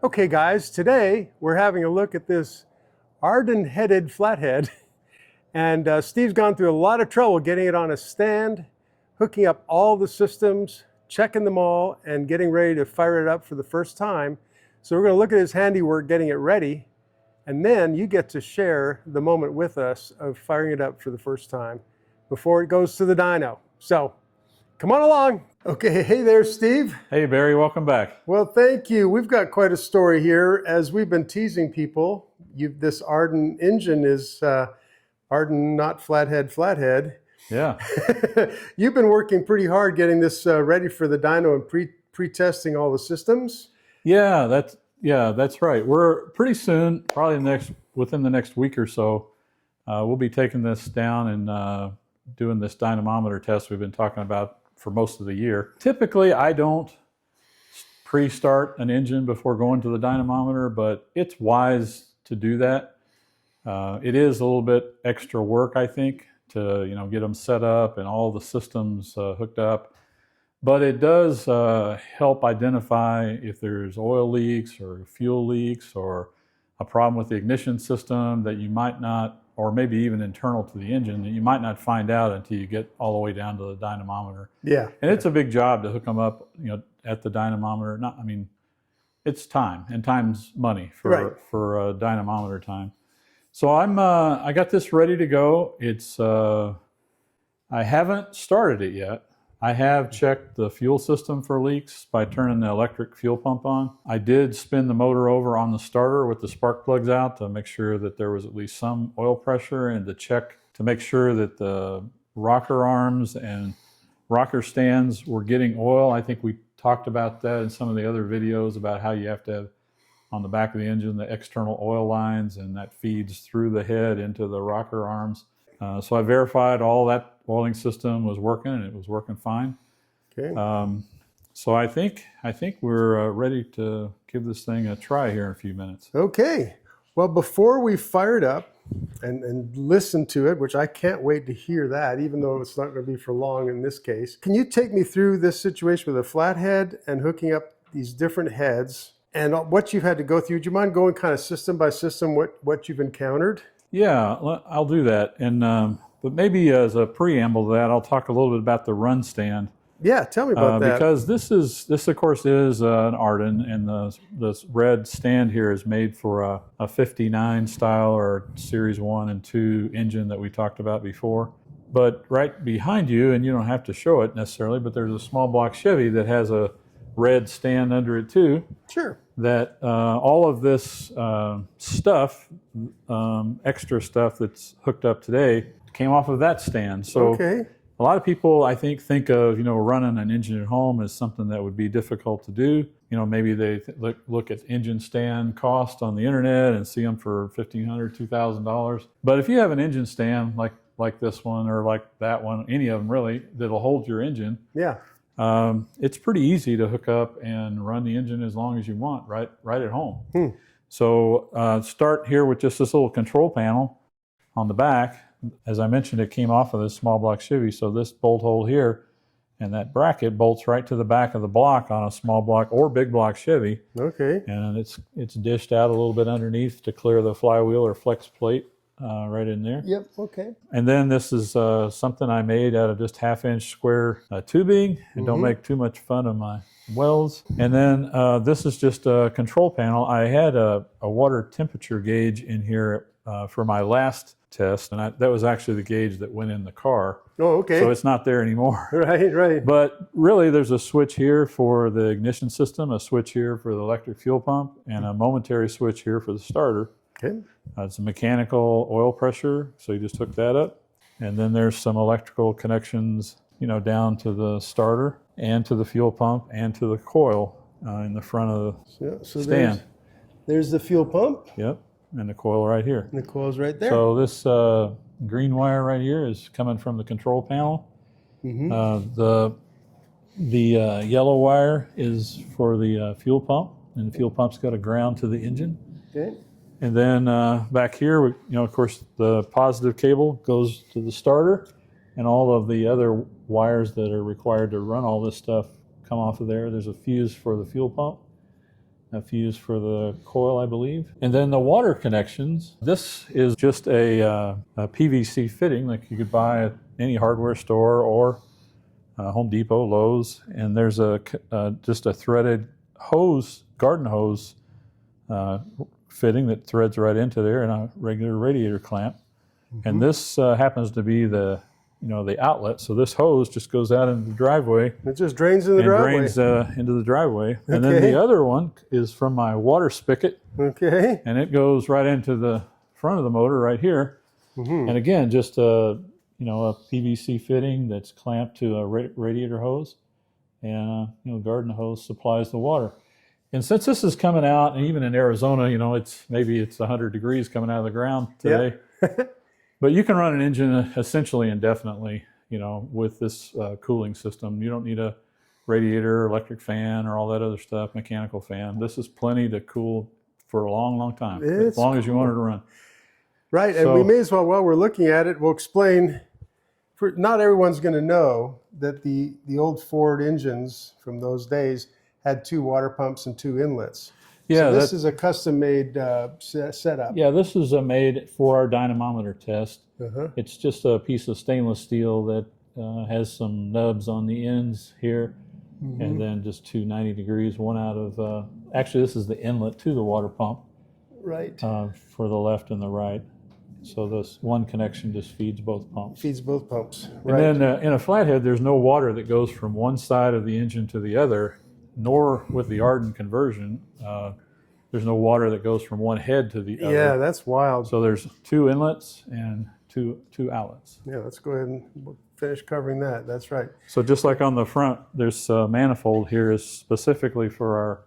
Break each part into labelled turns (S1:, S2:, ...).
S1: Okay guys, today we're having a look at this ARDUN-headed flathead and Steve's gone through a lot of trouble getting it on a stand, hooking up all the systems, checking them all, and getting ready to fire it up for the first time. So we're going to look at his handiwork getting it ready, and then you get to share the moment with us of firing it up for the first time before it goes to the dyno. So come on along. Okay, hey there, Steve.
S2: Hey, Barry, welcome back.
S1: Well, thank you. We've got quite a story here. As we've been teasing people, this ARDUN engine is ARDUN, not Flathead, Flathead.
S2: Yeah.
S1: You've been working pretty hard getting this ready for the dyno and pre-testing all the systems.
S2: Yeah, that's right. We're pretty soon, probably within the next week or so, we'll be taking this down and doing this dynamometer test we've been talking about for most of the year. Typically, I don't pre-start an engine before going to the dynamometer, but it's wise to do that. It is a little bit extra work, I think, to get them set up and all the systems hooked up. But it does help identify if there's oil leaks or fuel leaks or a problem with the ignition system that you might not, or maybe even internal to the engine, that you might not find out until you get all the way down to the dynamometer. Yeah. And it's a big job to hook them up, at the dynamometer. It's time, and time's money for dynamometer time. So I got this ready to go. I haven't started it yet. I have checked the fuel system for leaks by turning the electric fuel pump on. I did spin the motor over on the starter with the spark plugs out to make sure that there was at least some oil pressure, and to check to make sure that the rocker arms and rocker stands were getting oil. I think we talked about that in some of the other videos about how you have to have on the back of the engine the external oil lines, and that feeds through the head into the rocker arms. So I verified all that oiling system was working, and it was working fine. Okay. So I think we're ready to give this thing a try here in a few minutes. Okay. Well, before we fire it up and listen to it, which I can't wait to hear that, even though it's not going to be for long in this case, can you take me through this situation with a flathead and hooking up these different heads and what you've had to go through? Do you mind going kind of system by system what you've encountered? Yeah, I'll do that. And but maybe as a preamble to that, I'll talk a little bit about the run stand. Yeah, tell me about that. Because this of course is an ARDUN, and this red stand here is made for a 59 style or Series 1 and 2 engine that we talked about before. But right behind you, and you don't have to show it necessarily, but there's a small block Chevy that has a red stand under it too. Sure. That all of this stuff, extra stuff that's hooked up today, came off of that stand. So okay. A lot of people, I think of running an engine at home as something that would be difficult to do. Maybe they look at engine stand cost on the internet and see them for $1,500, $2,000. But if you have an engine stand like this one or like that one, any of them really, that'll hold your engine. Yeah. It's pretty easy to hook up and run the engine as long as you want right at home. So start here with just this little control panel on the back. As I mentioned, it came off of this small block Chevy, so this bolt hole here and that bracket bolts right to the back of the block on a small block or big block Chevy. Okay. And it's dished out a little bit underneath to clear the flywheel or flex plate right in there. Yep, okay. And then this is something I made out of just 1/2-inch square tubing, and don't make too much fun of my welds. And then this is just a control panel. I had a water temperature gauge in here for my last test, and that was actually the gauge that went in the car. Oh, okay. So it's not there anymore. Right. But really, there's a switch here for the ignition system, a switch here for the electric fuel pump, and a momentary switch here for the starter. Okay. It's a mechanical oil pressure, so you just hook that up. And then there's some electrical connections, down to the starter and to the fuel pump and to the coil in the front of the stand. There's the fuel pump. Yep. And the coil right here. And the coil's right there. So this green wire right here is coming from the control panel. The yellow wire is for the fuel pump, and the fuel pump's got a ground to the engine. Okay. And then back here, of course, the positive cable goes to the starter, and all of the other wires that are required to run all this stuff come off of there. There's a fuse for the fuel pump, a fuse for the coil, I believe. And then the water connections. This is just a PVC fitting like you could buy at any hardware store or Home Depot, Lowe's. And there's just a threaded hose, garden hose fitting that threads right into there, and a regular radiator clamp. And this happens to be the outlet. So this hose just goes out into the driveway.
S1: It just drains in the driveway.
S2: Drains into the driveway. And then the other one is from my water spigot.
S1: Okay.
S2: And it goes right into the front of the motor right here. And again, just a PVC fitting that's clamped to a radiator hose, and garden hose supplies the water. And since this is coming out, and even in Arizona, it's 100 degrees coming out of the ground today. Yep. But you can run an engine essentially indefinitely, with this cooling system. You don't need a radiator, electric fan, or all that other stuff, mechanical fan. This is plenty to cool for a long, long time, as long as you want it to run.
S1: Right, and we may as well, while we're looking at it, we'll explain, not everyone's going to know that the old Ford engines from those days had 2 water pumps and 2 inlets. Yeah, so this is a custom-made setup.
S2: Yeah, this is made for our dynamometer test. It's just a piece of stainless steel that has some nubs on the ends here, and then just 2 90 degrees, one out of, actually this is the inlet to the water pump.
S1: Right.
S2: For the left and the right. So this one connection just feeds both pumps.
S1: Feeds both pumps, right.
S2: And then in a flathead, there's no water that goes from one side of the engine to the other, nor with the ARDUN conversion, there's no water that goes from one head to the other.
S1: Yeah, that's wild.
S2: So there's 2 inlets and two outlets.
S1: Yeah, let's go ahead and finish covering that. That's right.
S2: So just like on the front, there's a manifold here is specifically for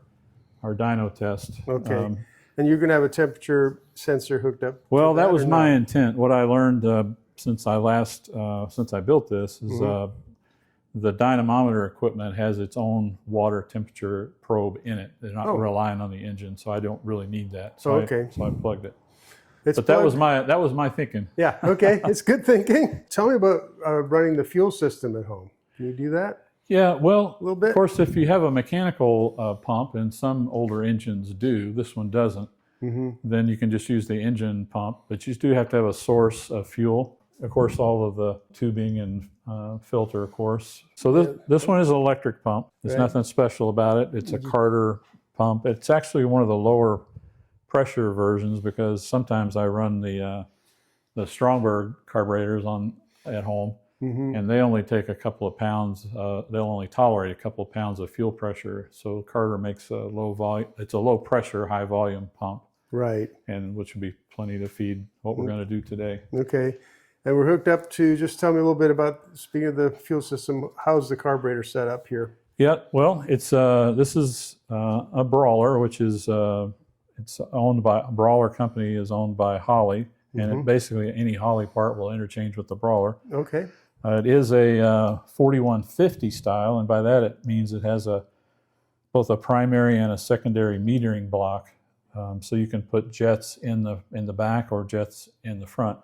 S2: our dyno test.
S1: Okay. And you're going to have a temperature sensor hooked up?
S2: Well, that was my intent. What I learned since I built this is the dynamometer equipment has its own water temperature probe in it. They're not relying on the engine, so I don't really need that. So so I plugged it. But that was my thinking.
S1: Yeah. Okay. It's good thinking. Tell me about running the fuel system at home. Can you do that?
S2: Yeah. Well,
S1: a little bit.
S2: Of course, if you have a mechanical pump, and some older engines do, this one doesn't. Then you can just use the engine pump, but you do have to have a source of fuel. Of course, all of the tubing and filter, of course. So this one is an electric pump. There's nothing special about it. It's a Carter pump. It's actually one of the lower pressure versions because sometimes I run the Stromberg carburetors at home, and they only take a couple of pounds. They'll only tolerate a couple of pounds of fuel pressure. So Carter makes a low volume. It's a low pressure, high volume pump.
S1: Right.
S2: And which would be plenty to feed what we're going to do today.
S1: Okay. And we're hooked up to, just tell me a little bit about, speaking of the fuel system, how's the carburetor set up here?
S2: Yeah, well, it's this is a Brawler, which is it's owned by, Brawler company is owned by Holley, and basically any Holley part will interchange with the Brawler.
S1: Okay.
S2: It is a 4150 style, and by that it means it has both a primary and a secondary metering block, so you can put jets in the back or jets in the front.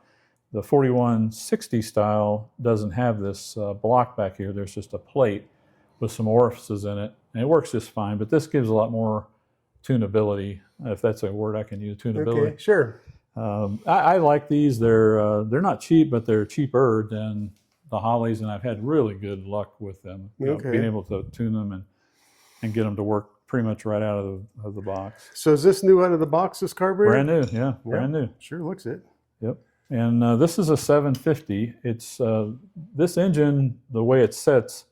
S2: The 4160 style doesn't have this block back here. There's just a plate with some orifices in it, and it works just fine. But this gives a lot more tunability, if that's a word I can use, tunability.
S1: Okay, sure.
S2: I like these. They're not cheap, but they're cheaper than the Holleys, and I've had really good luck with them. Being able to tune them and get them to work pretty much right out of the box.
S1: So is this new out of the box, this carburetor?
S2: Brand new, yeah, brand new.
S1: Sure looks it.
S2: Yep. And this is a 750. It's this engine, the way it sets,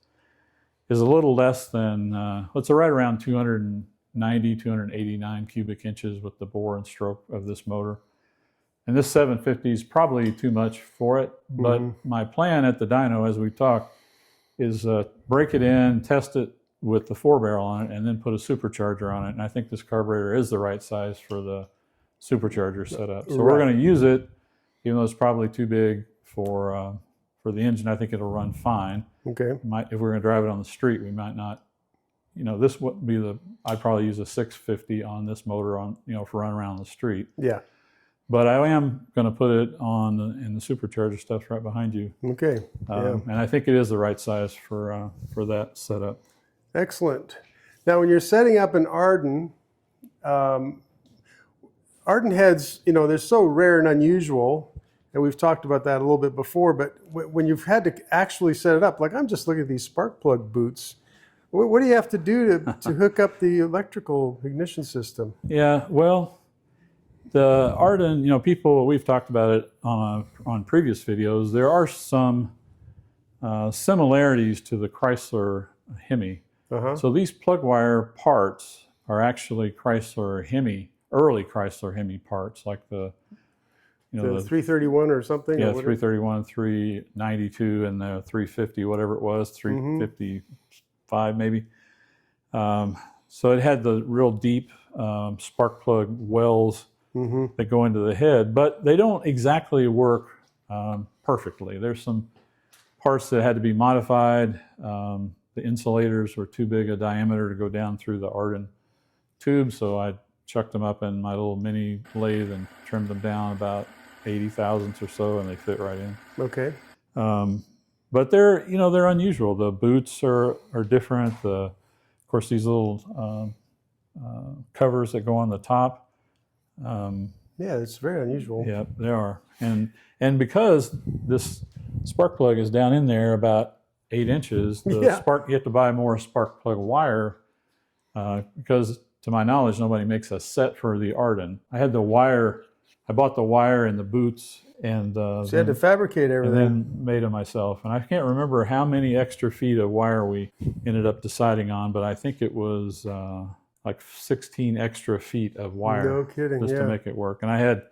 S2: is a little less than, it's right around 290, 289 cubic inches with the bore and stroke of this motor. And this 750 is probably too much for it, but my plan at the dyno, as we talked, is break it in, test it with the 4-barrel on it, and then put a supercharger on it. And I think this carburetor is the right size for the supercharger setup. So we're going to use it, even though it's probably too big for the engine. I think it'll run fine. Okay. If we're going to drive it on the street, we might not. This wouldn't be I'd probably use a 650 on this motor for running around the street. Yeah. But I am going to put it in the supercharger stuff right behind you. Okay. And I think it is the right size for that setup.
S1: Excellent. Now, when you're setting up an ARDUN, Ardun heads, you know, they're so rare and unusual, and we've talked about that a little bit before, but when you've had to actually set it up, like I'm just looking at these spark plug boots. What do you have to do to hook up the electrical ignition system?
S2: Yeah, well, the Ardun, you know, we've talked about it on previous videos. There are some similarities to the Chrysler Hemi. So these plug wire parts are actually Chrysler Hemi, early Chrysler Hemi parts, like the
S1: 331 or something?
S2: Yeah,
S1: or
S2: 331, 392, and the 350, whatever it was, 355 maybe. So it had the real deep spark plug wells that go into the head, but they don't exactly work perfectly. There's some parts that had to be modified. The insulators were too big a diameter to go down through the Ardun tube, so I chucked them up in my little mini lathe and trimmed them down about 80 thousandths or so, and they fit right in.
S1: Okay.
S2: But they're unusual. The boots are different. Of course, these little covers that go on the top.
S1: Yeah, it's very unusual.
S2: Yeah, they are. And because this spark plug is down in there about 8 inches, you have to buy more spark plug wire because, to my knowledge, nobody makes a set for the Ardun. I bought the wire and the boots, and
S1: so you had to fabricate everything.
S2: And then made them myself. And I can't remember how many extra feet of wire we ended up deciding on, but I think it was like 16 extra feet of wire.
S1: No kidding,
S2: just to make it work. And I had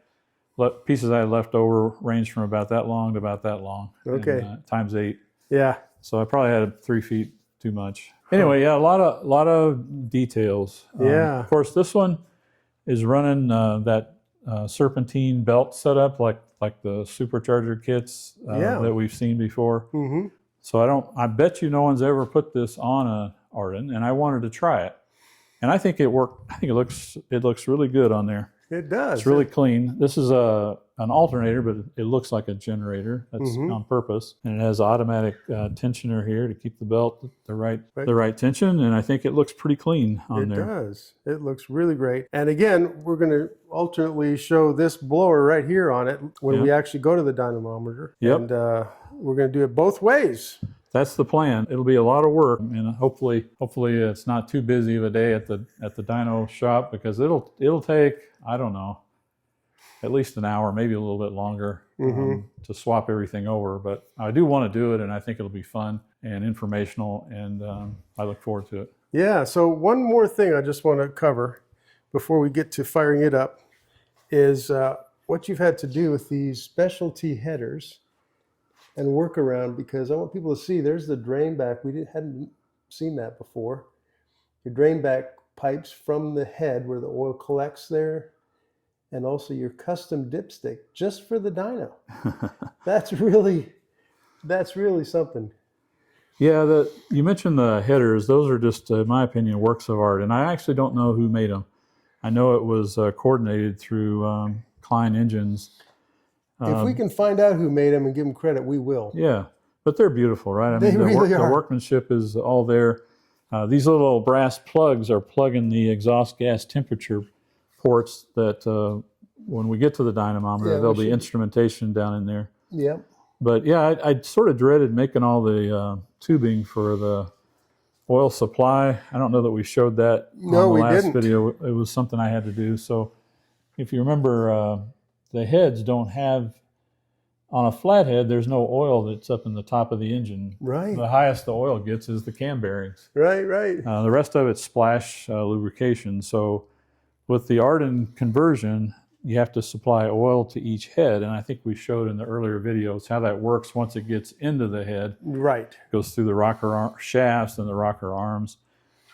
S2: pieces I had left over ranged from about that long to about that long.
S1: Okay.
S2: And, times 8.
S1: Yeah.
S2: So I probably had 3 feet too much. Anyway, yeah, a lot of details.
S1: Yeah.
S2: Of course, this one is running that Serpentine belt setup, like the supercharger kits that we've seen before. So I bet you no one's ever put this on a Ardun, and I wanted to try it, and I think it worked. I think it looks really good on there.
S1: It does.
S2: It's really clean. This is an alternator, but it looks like a generator. That's on purpose, and it has automatic tensioner here to keep the belt the right tension. And I think it looks pretty clean on there. It
S1: does. It looks really great. And again, we're going to alternately show this blower right here on it when we actually go to the dynamometer.
S2: Yep.
S1: And we're going to do it both ways.
S2: That's the plan. It'll be a lot of work, and hopefully it's not too busy of a day at the dyno shop, because it'll take, I don't know, at least an hour, maybe a little bit longer to swap everything over. But I do want to do it, and I think it'll be fun and informational, and I look forward to it.
S1: Yeah, so one more thing I just want to cover before we get to firing it up is what you've had to do with these specialty headers and work around, because I want people to see there's the drain back. We hadn't seen that before. Your drain back pipes from the head where the oil collects there, and also your custom dipstick just for the dyno. That's really something.
S2: Yeah, you mentioned the headers. Those are just, in my opinion, works of art, and I actually don't know who made them. I know it was coordinated through Klein Engines.
S1: If we can find out who made them and give them credit, we will.
S2: Yeah, but they're beautiful, right? I mean, the workmanship is all there. These little brass plugs are plugging the exhaust gas temperature ports that when we get to the dynamometer, there'll be instrumentation down in there.
S1: Yeah.
S2: But yeah, I sort of dreaded making all the tubing for the oil supply. I don't know that we showed that on the last video. It was something I had to do. So if you remember, the heads don't have, on a flathead, there's no oil that's up in the top of the engine.
S1: Right.
S2: The highest the oil gets is the cam bearings.
S1: Right, right.
S2: The rest of it's splash lubrication. So with the Ardun conversion, you have to supply oil to each head. And I think we showed in the earlier videos how that works once it gets into the head.
S1: Right.
S2: It goes through the rocker shafts and the rocker arms.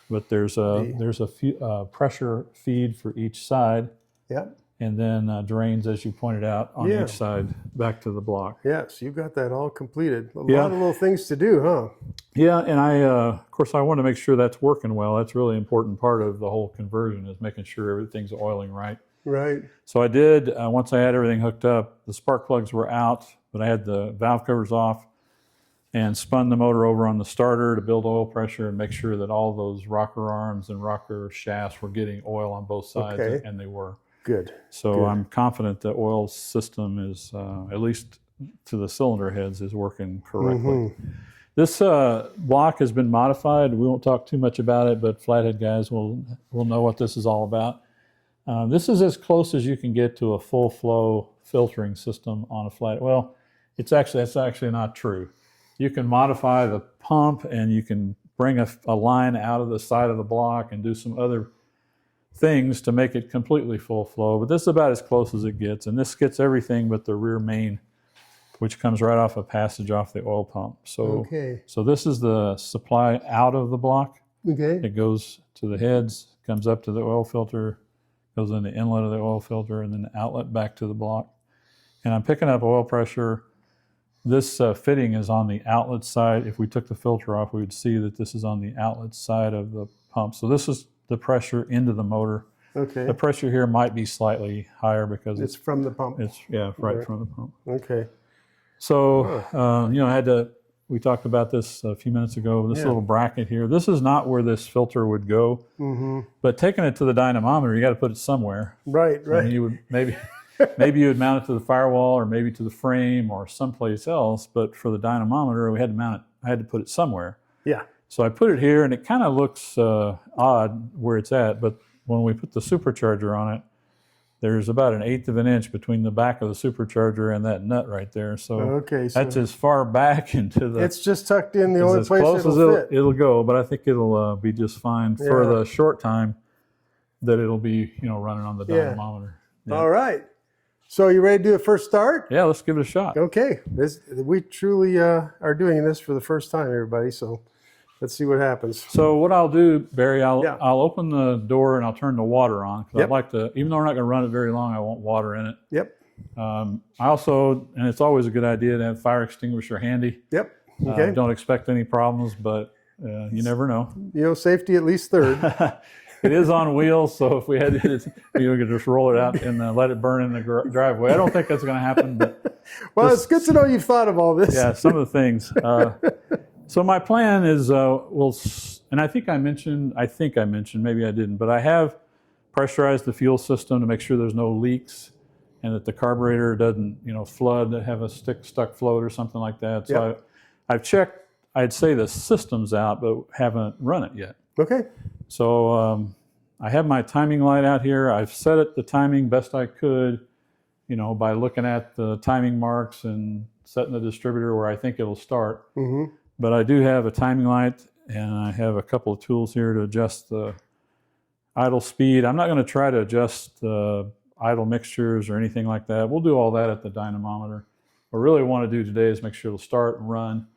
S2: But there's a pressure feed for each side.
S1: Yep.
S2: And then drains, as you pointed out, on each side back to the block.
S1: Yes, you got that all completed. A lot of little things to do, huh?
S2: Yeah, and of course, I want to make sure that's working well. That's a really important part of the whole conversion, is making sure everything's oiling right.
S1: Right.
S2: So I did, once I had everything hooked up, the spark plugs were out, but I had the valve covers off. and spun the motor over on the starter to build oil pressure and make sure that all those rocker arms and rocker shafts were getting oil on both sides, and they were.
S1: Good.
S2: So
S1: Good.
S2: I'm confident the oil system is, at least to the cylinder heads, is working correctly. This block has been modified. We won't talk too much about it, but Flathead guys will know what this is all about. This is as close as you can get to a full flow filtering system on a flat. Well, that's actually not true. You can modify the pump, and you can bring a line out of the side of the block and do some other things to make it completely full flow. But this is about as close as it gets, and this gets everything but the rear main, which comes right off a passage off the oil pump. So, so this is the supply out of the block. It goes to the heads, comes up to the oil filter, goes in the inlet of the oil filter, and then the outlet back to the block. And I'm picking up oil pressure. This fitting is on the outlet side. If we took the filter off, we would see that this is on the outlet side of the pump. So this is the pressure into the motor. The pressure here might be slightly higher because
S1: it's from the pump.
S2: It's right from the pump.
S1: So,
S2: you know, we talked about this a few minutes ago, this little bracket here. This is not where this filter would go, but taking it to the dynamometer, you got to put it somewhere.
S1: Right.
S2: And you would maybe you would mount it to the firewall or maybe to the frame or someplace else, but for the dynamometer, we had to mount it. I had to put it somewhere. So I put it here, and it kind of looks odd where it's at, but when we put the supercharger on it, there's about 1/8 of an inch between the back of the supercharger and that nut right there. So, that's as far back into the...
S1: It's just tucked in the only place
S2: it'll go, but I think it'll be just fine for the short time that it'll be, you know, running on the dynamometer.
S1: All right. So you ready to do a first start?
S2: Yeah, let's give it a shot.
S1: Okay. We truly are doing this for the first time, everybody. So let's see what happens.
S2: So what I'll do, Barry, I'll open the door and I'll turn the water on. Because I'd like to, even though we're not going to run it very long, I want water in it. I also, and it's always a good idea to have fire extinguisher handy. Don't expect any problems, but you never know.
S1: You know, safety at least third.
S2: It is on wheels, so if we had to, you could just roll it out and let it burn in the driveway. I don't think that's going to happen. But
S1: well, it's good to know you've thought of all this.
S2: Yeah, some of the things. So my plan is, and I think I mentioned, maybe I didn't, but I have pressurized the fuel system to make sure there's no leaks and that the carburetor doesn't, you know, flood, have a stuck float or something like that. So I've checked, I'd say the system's out, but haven't run it yet. So I have my timing light out here. I've set it the timing best I could, you know, by looking at the timing marks and setting the distributor where I think it'll start. But I do have a timing light, and I have a couple of tools here to adjust the idle speed. I'm not going to try to adjust the idle mixtures or anything like that. We'll do all that at the dynamometer. What I really want to do today is make sure it'll start and run,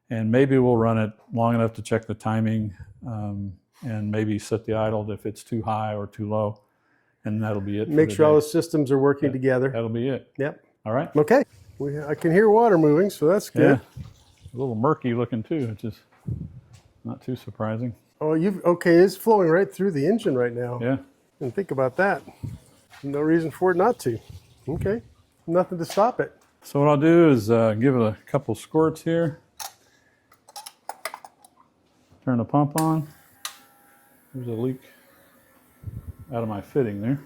S2: and maybe we'll run it long enough to check the timing, and maybe set the idle if it's too high or too low, and that'll be it.
S1: Make sure all the systems are working together.
S2: That'll be it.
S1: All
S2: right.
S1: Okay. I can hear water moving, so that's good.
S2: A little murky looking too, which is not too surprising.
S1: Oh, it's flowing right through the engine right now. And think about that. No reason for it not to. Okay. Nothing to stop it.
S2: So what I'll do is give it a couple squirts here. Turn the pump on. There's a leak out of my fitting there.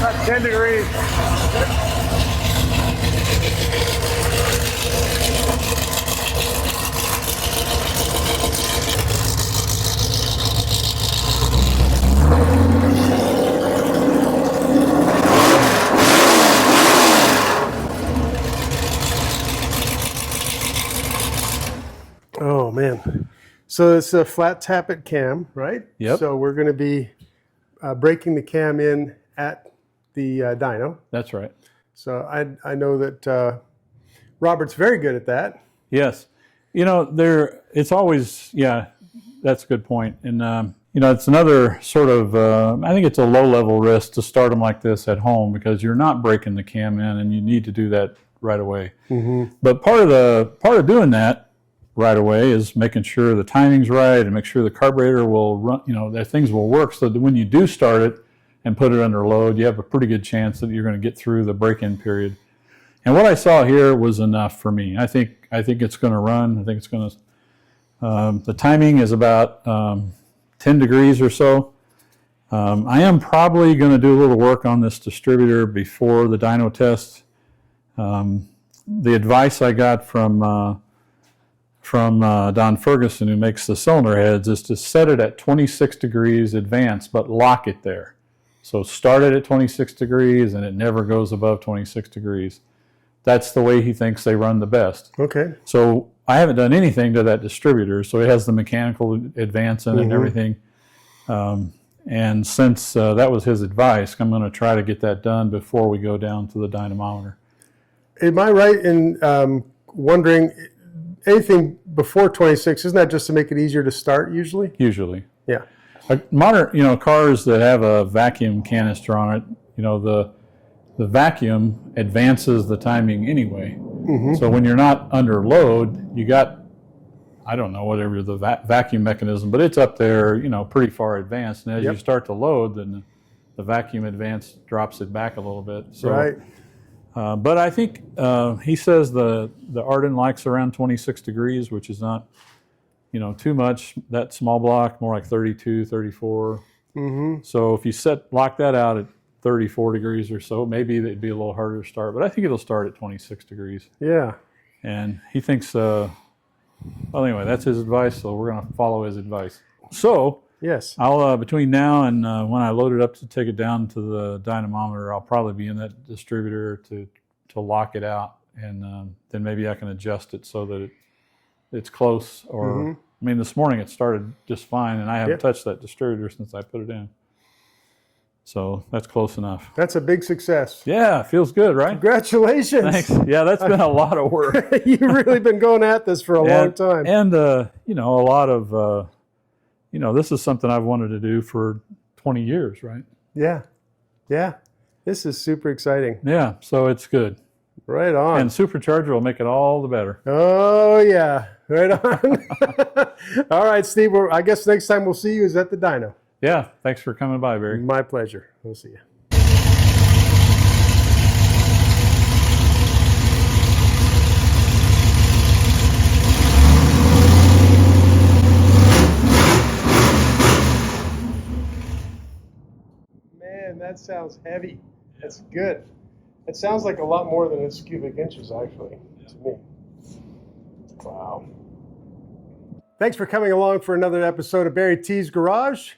S1: About 10 degrees. Oh man. So it's a flat tappet cam, right?
S2: Yep.
S1: So we're going to be breaking the cam in at the dyno.
S2: That's right.
S1: So I know that Robert's very good at that.
S2: Yes. You know, it's always, yeah, that's a good point. And, you know, it's another sort of, I think it's a low-level risk to start them like this at home because you're not breaking the cam in and you need to do that right away. Mm-hmm. But part of doing that right away is making sure the timing's right and make sure the carburetor will run, you know, that things will work so that when you do start it and put it under load, you have a pretty good chance that you're going to get through the break-in period. And what I saw here was enough for me. I think it's going to run. I think it's going to, the timing is about 10 degrees or so. I am probably going to do a little work on this distributor before the dyno test. The advice I got from Don Ferguson, who makes the cylinder heads, is to set it at 26 degrees advance, but lock it there. So start it at 26 degrees and it never goes above 26 degrees. That's the way he thinks they run the best. Okay. So I haven't done anything to that distributor, so it has the mechanical advance in it and everything. And since that was his advice, I'm going to try to get that done before we go down to the dynamometer. Am I right in wondering, anything before 26, isn't that just to make it easier to start usually? Usually. Yeah. Modern, you know, cars that have a vacuum canister on it, you know, the vacuum advances the timing anyway. So when you're not under load, you got, I don't know, whatever the vacuum mechanism, but it's up there, you know, pretty far advanced. And as you start to load, then the vacuum advance drops it back a little bit. So, right. But I think he says the ARDUN likes around 26 degrees, which is not, you know, too much. That small block, more like 32, 34. So if you lock that out at 34 degrees or so, maybe it'd be a little harder to start, but I think it'll start at 26 degrees. Yeah. And he thinks, well, anyway, that's his advice, so we're going to follow his advice. So, yes, I'll, between now and when I load it up to take it down to the dynamometer, I'll probably be in that distributor to lock it out, and then maybe I can adjust it so that it's close, or, I mean, this morning it started just fine, and I haven't touched that distributor since I put it in. So that's close enough. That's a big success. Yeah, feels good, right? Congratulations. Thanks. Yeah, that's been a lot of work. You've really been going at this for a long time. And, you know, a lot of, you know, this is something I've wanted to do for 20 years, right? Yeah. Yeah. This is super exciting. Yeah, so it's good. Right on. And supercharger will make it all the better. Oh, yeah. Right on. All right, Steve, I guess next time we'll see you is at the dyno. Yeah, thanks for coming by, Barry. My pleasure. We'll see you. Man, that sounds heavy. That's good. It sounds like a lot more than its cubic inches, actually, to me. Wow. Thanks for coming along for another episode of BarryTsGarage.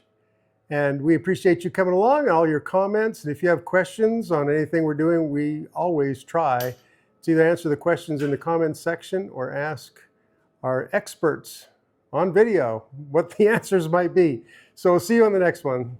S2: And we appreciate you coming along and all your comments. And if you have questions on anything we're doing, we always try to either answer the questions in the comments section or ask our experts on video what the answers might be. So we'll see you on the next one.